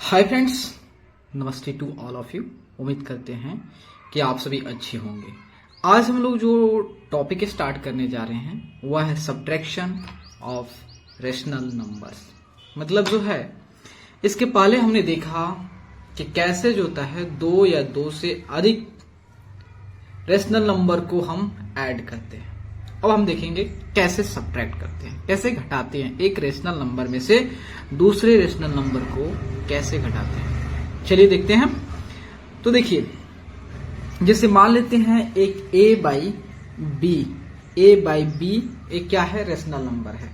Hi friends, नमस्ते to all of you. उम्मीद करते हैं कि आप सभी अच्छे होंगे। आज हम लोग जो टॉपिक स्टार्ट करने जा रहे हैं वह है सब्ट्रैक्शन ऑफ रेशनल नंबर्स। मतलब जो है, इसके पहले हमने देखा कि कैसे जो होता है दो या दो से अधिक रेशनल नंबर को हम ऐड करते हैं। अब हम देखेंगे कैसे सब्ट्रैक्ट करते हैं, कैसे घटाते हैं एक रेशनल नंबर में से दूसरे रेशनल नंबर को कैसे घटाते हैं। चलिए देखते हैं। तो देखिए, जैसे मान लेते हैं एक a बाई बी एक क्या है, रेशनल नंबर है।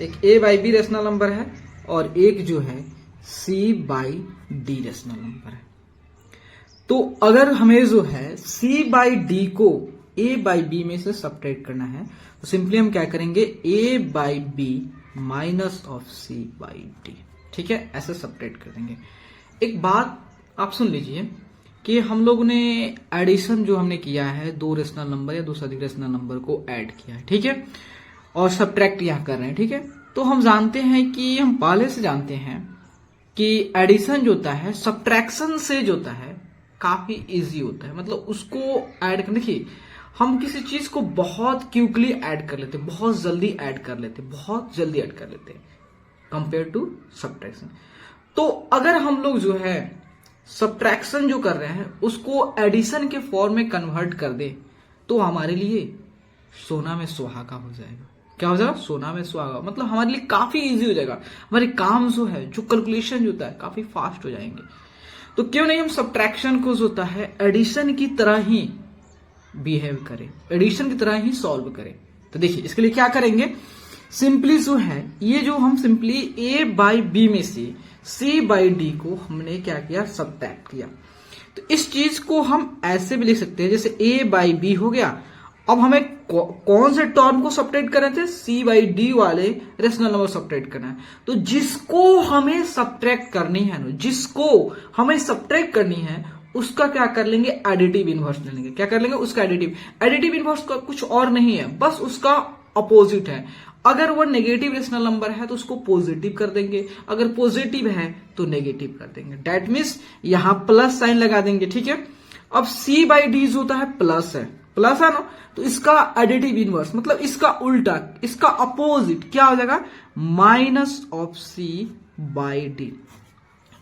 एक a by b rational number है और एक जो है c by d rational number है। तो अगर हमें जो है c बाई डी को a बाई बी में से सब्ट्रैक्ट करना है तो सिंपली हम क्या करेंगे, a by b minus of c by d. ठीक है, ऐसे सब्ट्रैक्ट कर देंगे। एक बात आप सुन लीजिए कि हम लोग ने एडिशन जो हमने किया है, दो रेशनल नंबर या दो से अधिक रेशनल नंबर को ऐड किया है, ठीक है, और सब्ट्रैक्ट यहां कर रहे हैं, ठीक है। तो हम जानते हैं कि हम पहले से जानते हैं कि एडिशन जो होता है सब्ट्रैक्शन से जो होता है काफी इजी होता है। मतलब उसको ऐड करने, देखिए हम किसी चीज को बहुत क्विकली ऐड कर लेते हैं, बहुत जल्दी ऐड कर लेते हैं, बहुत जल्दी ऐड कर लेते हैं कंपेयर टू सब्ट्रैक्शन। तो अगर हम लोग जो है सब्ट्रैक्शन जो कर रहे हैं उसको एडिशन के फॉर्म में कन्वर्ट कर दे तो हमारे लिए सोना में सुहागा हो जाएगा। क्या हो जाएगा? सोना में सुहागा। मतलब हमारे लिए काफी इजी हो जाएगा, हमारे काम जो है, जो कैलकुलेशन जो होता है काफी फास्ट हो जाएंगे। तो क्यों नहीं हम सब्ट्रैक्शन को जो होता है एडिशन की तरह ही बिहेव करें, एडिशन की तरह ही सॉल्व करें। तो देखिए इसके लिए क्या करेंगे, सिंपली जो है ये जो हम सिंपली a बाई बी में से c बाई डी को हमने क्या किया, सब्ट्रैक्ट किया। तो इस चीज को हम ऐसे भी लिख सकते हैं जैसे a बाई बी हो गया। अब हमें कौन से टर्म को सब्ट्रैक्ट करना थे, c बाई डी वाले रेशनल नंबर सब्ट्रैक्ट करना है। तो जिसको हमें सब्ट्रैक्ट करनी है ना, जिसको हमें सब्ट्रैक्ट करनी है उसका क्या कर लेंगे, एडिटिव इनवर्स ले लेंगे। क्या कर लेंगे, उसका एडिटिव इनवर्स का कुछ और नहीं है, बस उसका अपोजिट है। अगर वो नेगेटिव रेशनल नंबर है तो उसको पॉजिटिव कर देंगे, अगर पॉजिटिव है तो नेगेटिव कर देंगे। दैट मीन्स यहां प्लस साइन लगा देंगे, ठीक है। अब c बाई डी जो होता है प्लस है ना, तो इसका एडिटिव इनवर्स मतलब इसका उल्टा, इसका अपोजिट क्या हो जाएगा, minus of c by D.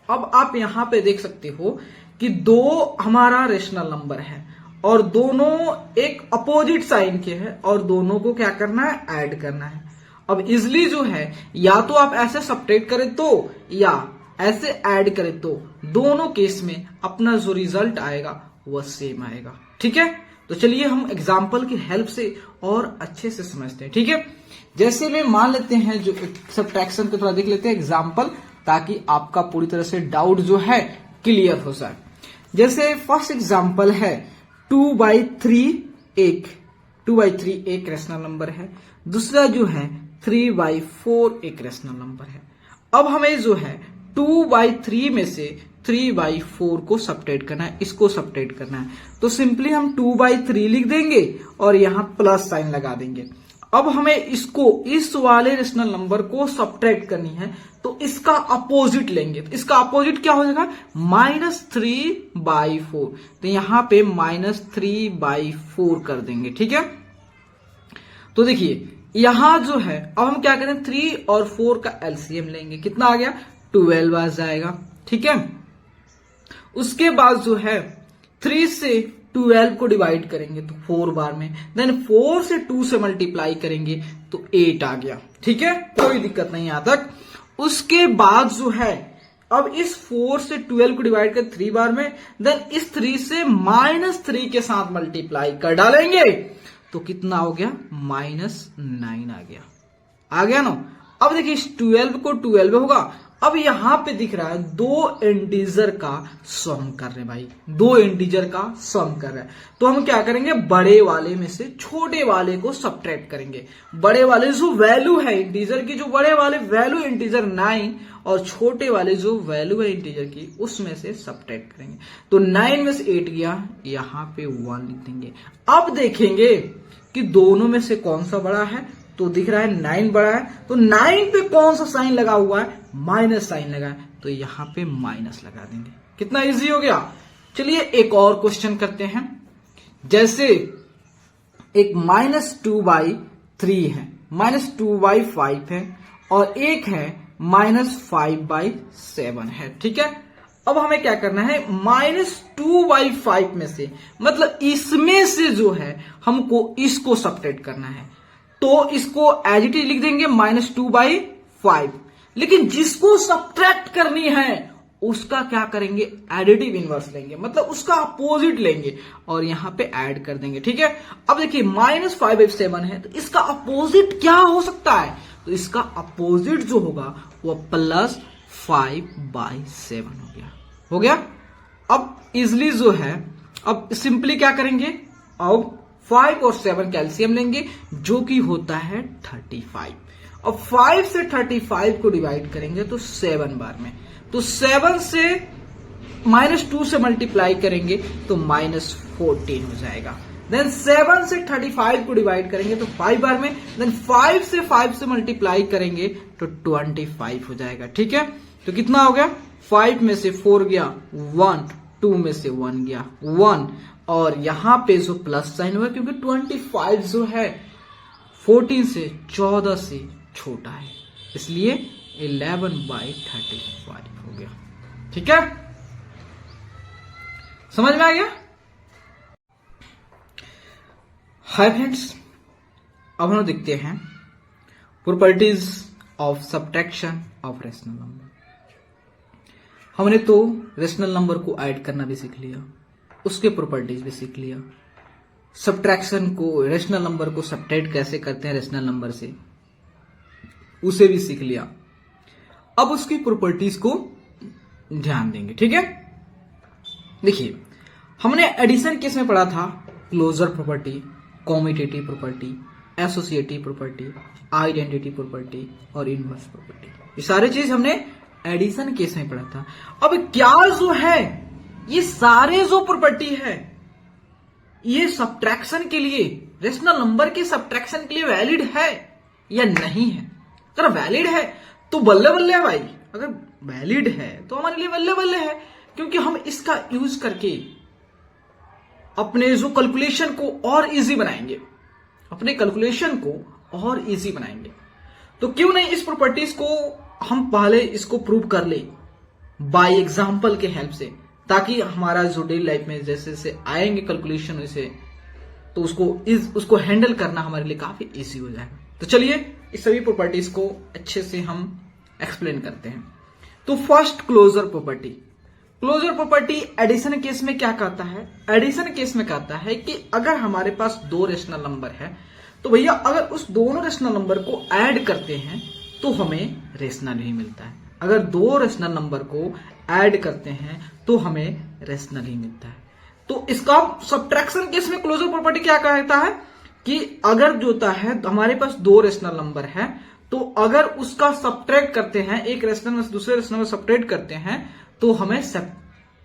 अब आप यहां पे देख सकते हो कि दो हमारा रेशनल नंबर है और दोनों एक अपोजिट साइन के हैं और दोनों को क्या करना है, ऐड करना है। अब इजली जो है या तो आप ऐसे सब्ट्रैक्ट करें तो या ऐसे ऐड करें तो दोनों केस में अपना जो रिजल्ट आएगा वह सेम आएगा, ठीक है। तो चलिए हम एग्जाम्पल की हेल्प से और अच्छे से समझते हैं, ठीक है। जैसे में मान लेते हैं जो सब्ट्रैक्शन को थोड़ा देख लेते हैं एग्जाम्पल, ताकि आपका पूरी तरह से डाउट जो है क्लियर हो जाए। जैसे फर्स्ट एग्जाम्पल है 2 बाई थ्री एक रेशनल नंबर है। दूसरा जो है 3 बाई 4 एक रेशनल नंबर है। अब हमें जो है 2 बाई 3 में से 3 बाई 4 को सब्ट्रैक्ट करना है, इसको सब्ट्रैक्ट करना है। तो सिंपली हम 2 बाई 3 लिख देंगे और यहां प्लस साइन लगा देंगे। अब हमें इसको, इस वाले रेशनल नंबर को सब्ट्रैक्ट करनी है तो इसका अपोजिट लेंगे। तो इसका अपोजिट क्या हो जाएगा, -3 बाई 4। तो यहां पे -3 बाई 4 कर देंगे, ठीक है। तो देखिए यहां जो है अब हम क्या करें, 3 और 4 का एलसीएम लेंगे। कितना आ गया, 12 आ जाएगा, ठीक है। उसके बाद जो है 3 से 12 को डिवाइड करेंगे तो 4 बार में, देन 4 से 2 से मल्टीप्लाई करेंगे तो 8 आ गया, ठीक है, कोई दिक्कत नहीं यहां तक। उसके बाद जो है अब इस 4 से 12 को डिवाइड कर 3 बार में, देन इस 3 से -3 के साथ मल्टीप्लाई कर डालेंगे तो कितना हो गया, -9 आ गया ना। अब देखिए इस 12 को 12 होगा। अब यहां पे दिख रहा है दो इंटीजर का सम कर रहे हैं भाई, दो इंटीजर का सम कर रहा है। तो हम क्या करेंगे, बड़े वाले में से छोटे वाले को सब्ट्रैक्ट करेंगे। बड़े वाले जो वैल्यू है इंटीजर की, जो बड़े वाले वैल्यू इंटीजर 9 और छोटे वाले जो वैल्यू है इंटीजर की उसमें से सब्ट्रैक्ट करेंगे। तो 9 में से 8 गया, यहां पे 1 लिख देंगे। अब देखेंगे कि दोनों में से कौन सा बड़ा है, तो दिख रहा है 9 बड़ा है। तो 9 पे कौन सा साइन लगा हुआ है, माइनस साइन लगा है। तो यहां पे माइनस लगा देंगे। कितना इजी हो गया। चलिए एक और क्वेश्चन करते हैं। जैसे एक -2/3 है, -2/5 है और एक है -5/7 है। ठीक है, अब हमें क्या करना है, -2/5 में से मतलब इसमें से जो है हमको इसको सब्ट्रैक्ट करना है। तो इसको एज इट इज लिख देंगे -2/5, लेकिन जिसको सब्ट्रैक्ट करनी है उसका क्या करेंगे, एडिटिव इनवर्स लेंगे, मतलब उसका अपोजिट लेंगे और यहां पे ऐड कर देंगे। ठीक है, अब देखिए -5/7 है तो इसका अपोजिट क्या हो सकता है, तो इसका अपोजिट जो होगा वो +5/7 हो गया। अब इजली जो है, अब सिंपली क्या करेंगे, अब 5 और 7 कैल्शियम लेंगे जो कि होता है 35। अब 5 से 35 को डिवाइड करेंगे तो 7 बार में, तो 7 से -2 से मल्टीप्लाई करेंगे तो -14 हो जाएगा। देन 7 से 35 को डिवाइड करेंगे तो 5 बार में, देन 5 से मल्टीप्लाई करेंगे तो 25 हो जाएगा। ठीक है, तो कितना हो गया, 5 में से 4 गया 1, 2 में से 1 गया 1, और यहां पे जो प्लस साइन हुआ क्योंकि 25 जो है 14 से 14 से छोटा है, इसलिए 11/35 हो गया। ठीक है, समझ में आ गया। हाय फ्रेंड्स, अब हम देखते हैं properties of subtraction of rational number. हमने तो रेशनल नंबर को ऐड करना भी सीख लिया, उसके प्रॉपर्टीज भी सीख लिया, सब्ट्रैक्शन को, रेशनल नंबर को सब्ट्रैक्ट कैसे करते हैं रेशनल नंबर से, उसे भी सीख लिया। अब उसकी प्रॉपर्टीज को ध्यान देंगे। ठीक है, देखिए हमने एडिशन केस में पढ़ा था closure property, commutative property, associative property, identity property और इनवर्स प्रॉपर्टी। ये सारी चीज हमने एडिशन केस में पढ़ा था। अब क्या जो है, ये सारे जो प्रॉपर्टी है ये सब्ट्रैक्शन के लिए, रेशनल नंबर के सब्ट्रैक्शन के लिए वैलिड है या नहीं है। अगर वैलिड है तो बल्ले बल्ले है भाई, अगर वैलिड है तो हमारे लिए बल्ले बल्ले है, क्योंकि हम इसका यूज करके अपने जो कैलकुलेशन को और इजी बनाएंगे, अपने कैलकुलेशन को और इजी बनाएंगे। तो क्यों नहीं इस प्रॉपर्टीज को हम पहले इसको प्रूव कर ले बाय एग्जांपल के हेल्प से, ताकि हमारा जो डेली लाइफ में जैसे जैसे आएंगे कैलकुलेशन इसे, तो उसको हैंडल करना हमारे लिए काफी इजी हो जाएगा। तो चलिए इस सभी प्रॉपर्टीज को अच्छे से हम एक्सप्लेन करते हैं। तो first closure property. Closure property addition case में क्या कहता है, एडिशन केस में कहता है कि अगर हमारे पास दो रेशनल नंबर है तो भैया अगर उस दोनों रेशनल नंबर को ऐड करते हैं तो हमें रेशनल ही मिलता है। अगर दो रेशनल नंबर को ऐड करते हैं तो हमें रेशनल ही मिलता है। तो इसका सब्ट्रैक्शन केस में क्लोजर प्रॉपर्टी क्या कहता है कि अगर जो होता है हमारे पास दो रेशनल नंबर है तो अगर उसका सब्ट्रैक्ट करते हैं, एक रेशनल में दूसरे रेशनल में सब्ट्रैक्ट करते हैं तो हमें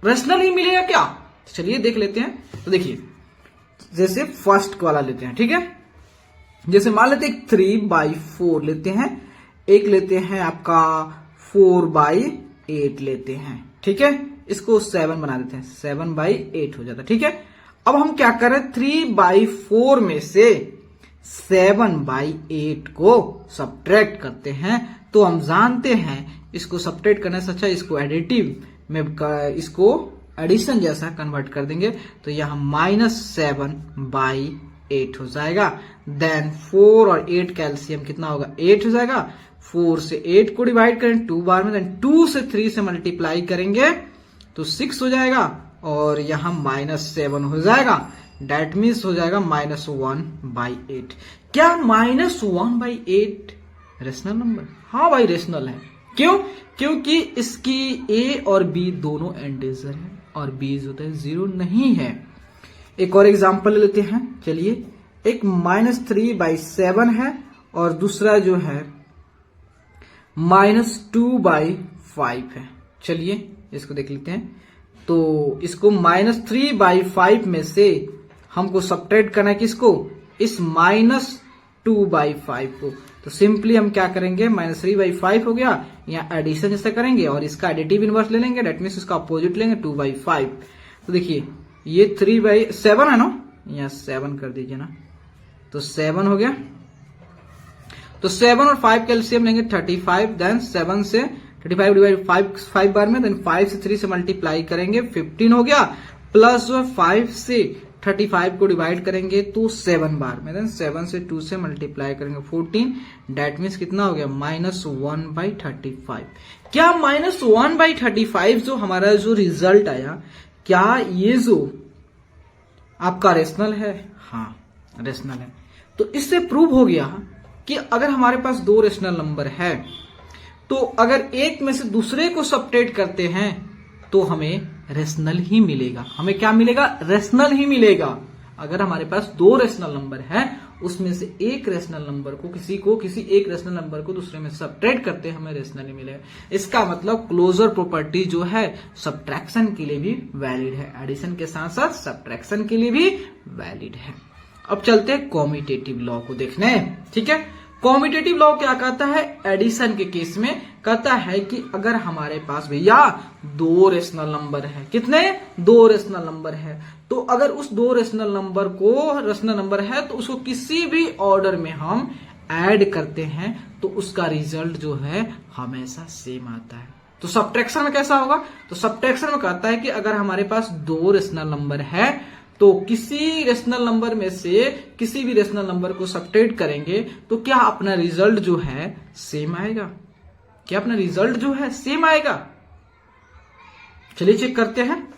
रेशनल ही मिलेगा क्या। चलिए देख लेते हैं। तो देखिए जैसे फर्स्ट वाला लेते हैं, ठीक है, जैसे मान लेते हैं 3/4 लेते हैं, एक लेते हैं आपका 4/8 लेते हैं, ठीक है, इसको 7 बना देते हैं, 7/8 हो जाता है। ठीक है, अब हम क्या करें, 3/4 में से 7/8 को सब्ट्रैक्ट करते हैं। तो हम जानते हैं इसको सब्ट्रैक्ट करने से अच्छा इसको एडिटिव में इसको एडिशन जैसा कन्वर्ट कर देंगे, तो यहां -7/8 हो जाएगा। देन 4 और 8 कैल्शियम कितना होगा, 8 हो जाएगा। 4 से 8 को डिवाइड करें 2 बार में, देन 2 से 3 से मल्टीप्लाई करेंगे तो 6 हो जाएगा और यहां -7 हो जाएगा। डेट मीन्स हो जाएगा -1/8। क्या -1/8 रेशनल नंबर? हाँ भाई रेशनल है। क्यों? क्योंकि इसकी a और b दोनों इंटीजर है और b जो होता है 0 नहीं है। एक और एग्जांपल लेते हैं। चलिए, एक -3/7 है और दूसरा जो है -2/5 है। चलिए इसको देख लेते हैं। तो इसको -3/5 में से हमको सब्ट्रैक्ट करना है किसको, इस -2/5 को। तो सिंपली हम क्या करेंगे, -3/5 हो गया, यहाँ एडिशन जैसे करेंगे और इसका एडिटिव इनवर्स ले लेंगे, डेट मीन्स इसका अपोजिट लेंगे 2/5। तो देखिए ये 3/7 है ना, यहाँ 7 कर दीजिए ना, तो 7 हो गया। तो 7 और 5 कैल्सियम लेंगे 35, देन 7 से 35 डिवाइड 5 बार में, देन 5 से 3 से मल्टीप्लाई करेंगे 15 हो गया, प्लस 5 से 35 को डिवाइड करेंगे तो 7 बार में, देन 7 से 2 से मल्टीप्लाई करेंगे 14, डेट मीन्स कितना हो गया -1/35। क्या -1/35 जो हमारा जो रिजल्ट आया, क्या ये जो आपका रेशनल है? हाँ रेशनल है। तो इससे प्रूव हो गया कि अगर हमारे पास दो रेशनल नंबर है तो अगर एक में से दूसरे को सब्ट्रैक्ट करते हैं तो हमें रेशनल ही मिलेगा। हमें क्या मिलेगा? रेशनल ही मिलेगा। अगर हमारे पास दो रेशनल नंबर है, उसमें से एक रेशनल नंबर को किसी एक रेशनल नंबर को दूसरे में सब्ट्रैक्ट करते हैं, हमें रेशनल ही मिलेगा। इसका मतलब क्लोजर प्रॉपर्टी जो है सब्ट्रैक्शन के लिए भी वैलिड है, एडिशन के साथ साथ सब्ट्रैक्शन के लिए भी वैलिड है। अब चलते हैं कॉम्यूटेटिव लॉ को देखने। ठीक है, कॉम्यूटेटिव लॉ क्या कहता है? एडिशन के केस में कहता है कि अगर हमारे पास भैया दो रेशनल नंबर है, कितने? दो रेशनल नंबर है, तो अगर उस दो रेशनल नंबर है तो उसको किसी भी ऑर्डर में हम ऐड करते हैं तो उसका रिजल्ट जो है हमेशा सेम आता है। तो सब्ट्रैक्शन में कैसा होगा? तो सब्ट्रैक्शन में कहता है कि अगर हमारे पास दो रेशनल नंबर है तो किसी रेशनल नंबर में से किसी भी रेशनल नंबर को सब्ट्रैक्ट करेंगे तो क्या अपना रिजल्ट जो है सेम आएगा? क्या अपना रिजल्ट जो है सेम आएगा? चलिए चेक करते हैं।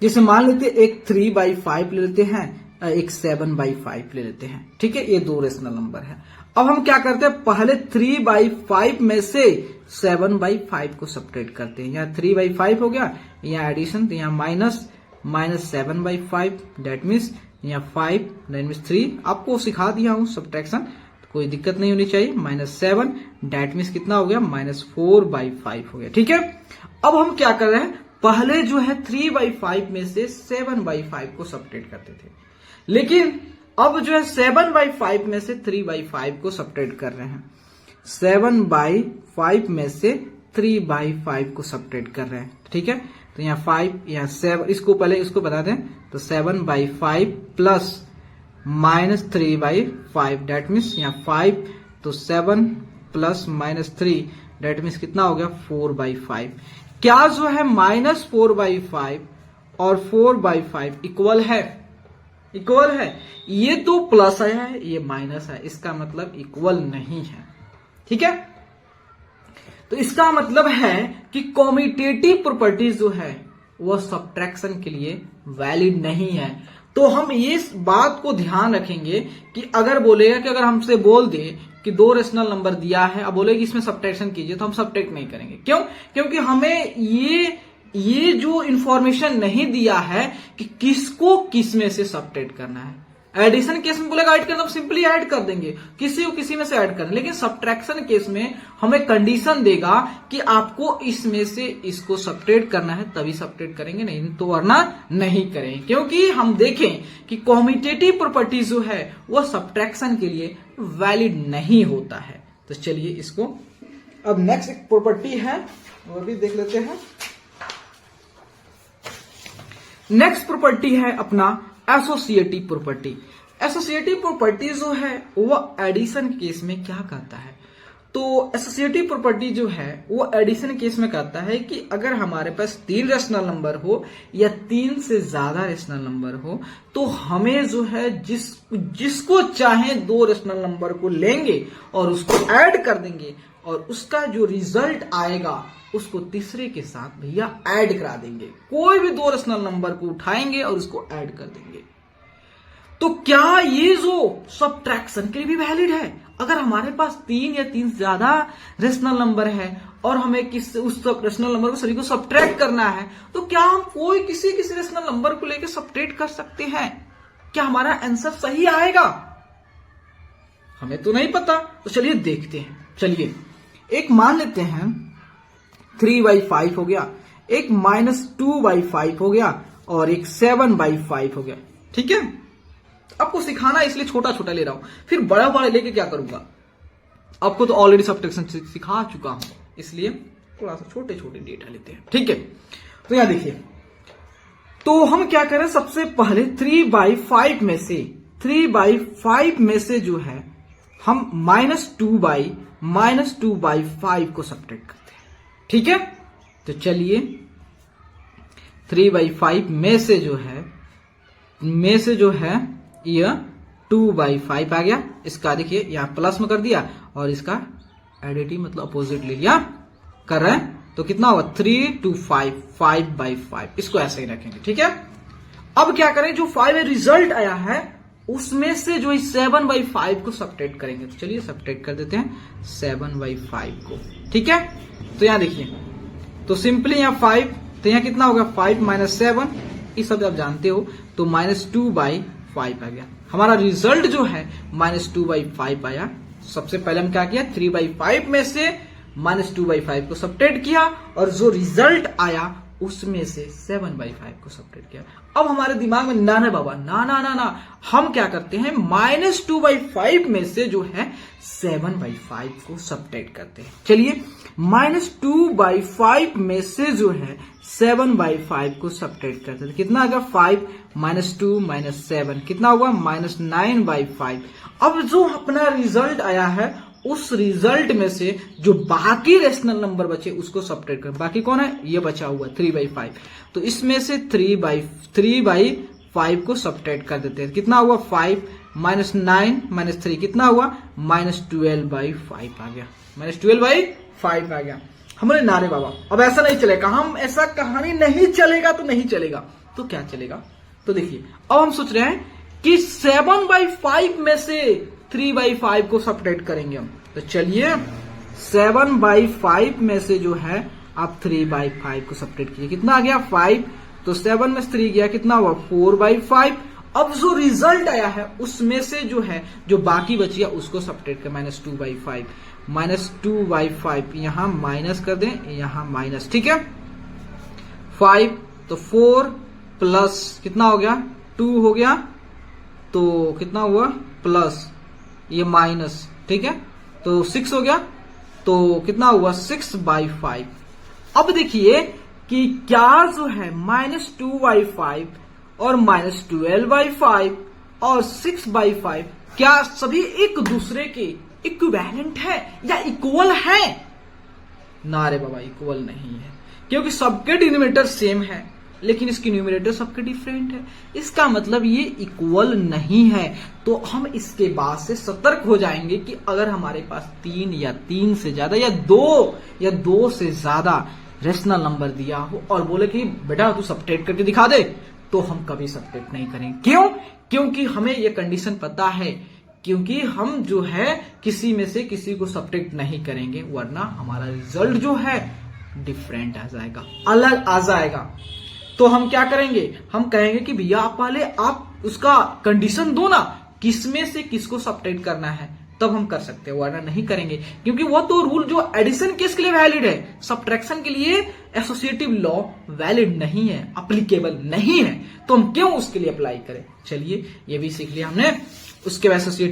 जैसे मान लेते हैं एक 3/5 ले लेते हैं, एक 7/5 ले लेते हैं। ठीक है, ये दो रेशनल नंबर है। अब हम क्या करते हैं, पहले 3/5 में से 7/5 को सब्ट्रैक्ट करते हैं। यहाँ 3/5 हो गया, यहाँ एडिशन, तो यहाँ -7/5, डेट मीन्स यहाँ 5, डेट मीन्स 3। आपको सिखा दिया हूं सब्ट्रैक्शन, तो कोई दिक्कत नहीं होनी चाहिए। -7, डेट मीन्स कितना हो गया? -4/5 हो गया। ठीक है, अब हम क्या कर रहे हैं, पहले जो है 3/5 में से 7/5 को सब्ट्रैक्ट करते थे, लेकिन अब जो है 7/5 में से 3/5 को सब्ट्रैक्ट कर रहे हैं। 7/5 में से 3/5 को सब्ट्रैक्ट कर रहे हैं। ठीक है, तो यहाँ 5, यहाँ 7, इसको पहले इसको बता दें, तो 7/5 प्लस -3/5, डेट मीन्स यहाँ 5, तो 7 प्लस -3, डेट मीन्स कितना हो गया? 4/5। क्या जो है -4/5 और 4/5 इक्वल है? इक्वल है। ये तो प्लस है, ये माइनस है, इसका मतलब इक्वल नहीं है। ठीक है, तो इसका मतलब है कि कॉम्यूटेटिव प्रॉपर्टीज जो है वह सब्ट्रैक्शन के लिए वैलिड नहीं है। तो हम इस बात को ध्यान रखेंगे कि अगर बोलेगा कि अगर हमसे बोल दे कि दो रेशनल नंबर दिया है, अब बोलेगी इसमें सब्ट्रैक्शन कीजिए, तो हम सब्ट्रैक्ट नहीं करेंगे। क्यों? क्योंकि हमें ये जो इंफॉर्मेशन नहीं दिया है कि किसको किस में से सब्ट्रैक्ट करना है। एडिशन केस में बोलेगा ऐड करना, तो सिंपली ऐड कर देंगे, किसी को किसी में से ऐड करना। लेकिन सब्ट्रैक्शन केस में हमें कंडीशन देगा कि आपको इसमें से इसको सब्ट्रैक्ट करना है, तभी सब्ट्रैक्ट करेंगे, नहीं तो वरना नहीं करेंगे। क्योंकि हम देखें कि कॉम्यूटेटिव प्रॉपर्टी जो है वह सब्ट्रैक्शन के लिए वैलिड नहीं होता है। तो चलिए इसको अब नेक्स्ट एक प्रॉपर्टी है वो भी देख लेते हैं। नेक्स्ट प्रॉपर्टी है अपना एसोसिएटिव प्रॉपर्टी। एसोसिएटिव प्रॉपर्टी जो है वो एडिशन केस में क्या कहता है? तो एसोसिएटिव प्रॉपर्टी जो है वो एडिशन केस में कहता है कि अगर हमारे पास 3 रेशनल नंबर हो या 3 से ज्यादा रेशनल नंबर हो तो हमें जो है जिसको चाहे 2 रेशनल नंबर को लेंगे और उसको ऐड कर देंगे और उसका जो रिजल्ट आएगा उसको तीसरे के साथ भैया ऐड करा देंगे। कोई भी 2 रेशनल नंबर को उठाएंगे और उसको ऐड कर देंगे। तो क्या ये जो सब्ट्रैक्शन के लिए भी वैलिड है? अगर हमारे पास 3 या 3 से ज्यादा रेशनल नंबर है और हमें उस रेशनल नंबर को सभी को सब्ट्रैक्ट करना है, तो क्या हम कोई किसी रेशनल नंबर को लेकर सब्ट्रैक्ट कर सकते हैं? क्या हमारा आंसर सही आएगा? हमें तो नहीं पता, तो चलिए देखते हैं। चलिए एक मान लेते हैं 3/5 हो गया, एक -2/5 हो गया और एक 7/5 हो गया। ठीक है, आपको सिखाना इसलिए छोटा छोटा ले रहा हूं, फिर बड़ा बड़ा लेके क्या करूंगा, आपको तो ऑलरेडी सब्ट्रैक्शन सिखा चुका हूं, इसलिए थोड़ा सा छोटे छोटे डेटा लेते हैं, ठीक है। तो यहां देखिए, तो हम क्या करें, सबसे पहले 3/5 में से 3/5 में से जो है हम -2/5 को सब्ट्रैक्ट करते हैं, ठीक है। तो चलिए 3/5 में से जो है यह 2/5 आ गया। इसका देखिए यहां प्लस में कर दिया और इसका एडिटिव मतलब अपोजिट ले लिया, कर रहे हैं तो कितना होगा 3 to 5, 5/5, इसको ऐसे ही रखेंगे, ठीक है। अब क्या करें, जो 5 रिजल्ट आया है उसमें से जो 7/5 को सब्ट्रैक्ट करेंगे। तो चलिए सब्ट्रैक्ट कर देते हैं 7/5 को, ठीक है। तो यहां देखिए, तो सिंपली यहां 5, तो यहां कितना होगा 5 - 7, ये सब आप जानते हो, तो -2/5 आ गया। हमारा रिजल्ट जो है -2/5 आया। सबसे पहले हम क्या किया, 3/5 में से -2/5 को सब्ट्रैक्ट किया और जो रिजल्ट आया उसमें से 7/5 को सब्ट्रैक्ट किया। अब हमारे दिमाग में ना ना बाबा ना ना ना ना, हम क्या करते हैं, -2/5 में से जो है 7/5 को सब्ट्रैक्ट करते हैं। चलिए -2/5 में से जो है 7/5 को सब्ट्रैक्ट करते हैं, कितना आ गया 5 - 2 - 7, कितना हुआ -9/5। अब जो अपना रिजल्ट आया है उस रिजल्ट में से जो बाकी रेशनल नंबर बचे उसको सब्ट्रैक्ट कर, बाकी कौन है, ये बचा हुआ 3/5, तो इसमें से 3/5 को सब्ट्रैक्ट कर देते हैं, कितना हुआ 5 - 9 - 3, कितना हुआ -12/5 आ गया, -12/5 आ गया। हमारे नारे बाबा अब ऐसा नहीं चलेगा, हम ऐसा कहानी नहीं चलेगा तो नहीं चलेगा, तो क्या चलेगा, तो देखिए अब हम सोच रहे हैं कि 7/5 में से 3/5 को सब्ट्रैक्ट करेंगे हम। तो चलिए 7/5 में से जो है आप 3/5 को सब्ट्रैक्ट कीजिए, कितना आ गया 5, तो 7 में से 3 गया, कितना हुआ 4/5। अब जो रिजल्ट आया है उसमें से जो है जो बाकी बची है उसको सब्ट्रैक्ट कर, -2/5, -2/5 यहां माइनस कर दें, यहां माइनस, ठीक है। 5 तो 4 प्लस कितना हो गया 2 हो गया, तो कितना हुआ प्लस ये माइनस, ठीक है, तो 6 हो गया, तो कितना हुआ 6/5। अब देखिए कि क्या जो है -2/5 और -12/5 और 6/5 क्या सभी एक दूसरे के इक्विवेलेंट है या इक्वल है? ना रे बाबा, इक्वल नहीं है, क्योंकि सबके डिनोमिनेटर सेम है लेकिन इसकी न्यूमरेटर सबके डिफरेंट है। इसका मतलब ये इक्वल नहीं है। तो हम इसके बाद से सतर्क हो जाएंगे कि अगर हमारे पास 3 या 3 से ज्यादा या 2 से ज्यादा रेशनल नंबर दिया हो और बोले कि बेटा तू सब्ट्रैक्ट करके दिखा दे, तो हम कभी सब्ट्रैक्ट नहीं करेंगे। क्यों? क्योंकि हमें ये कंडीशन पता है, क्योंकि हम जो है किसी में से किसी को सब्ट्रैक्ट नहीं करेंगे, वरना हमारा रिजल्ट जो है डिफरेंट आ जाएगा, अलग आ जाएगा। तो हम क्या करेंगे, हम कहेंगे कि भैया आप पहले आप उसका कंडीशन दो ना, किसमें से किसको सब्ट्रैक्ट करना है, तब हम कर सकते हैं, वरना नहीं करेंगे। क्योंकि वो तो रूल जो एडिशन केस के लिए वैलिड है, सब्ट्रैक्शन के लिए एसोसिएटिव लॉ वैलिड नहीं है, अप्लीकेबल नहीं है, तो हम क्यों उसके लिए अप्लाई करें। चलिए ये भी सीख लिया हमने, उसके एसोसिएटिव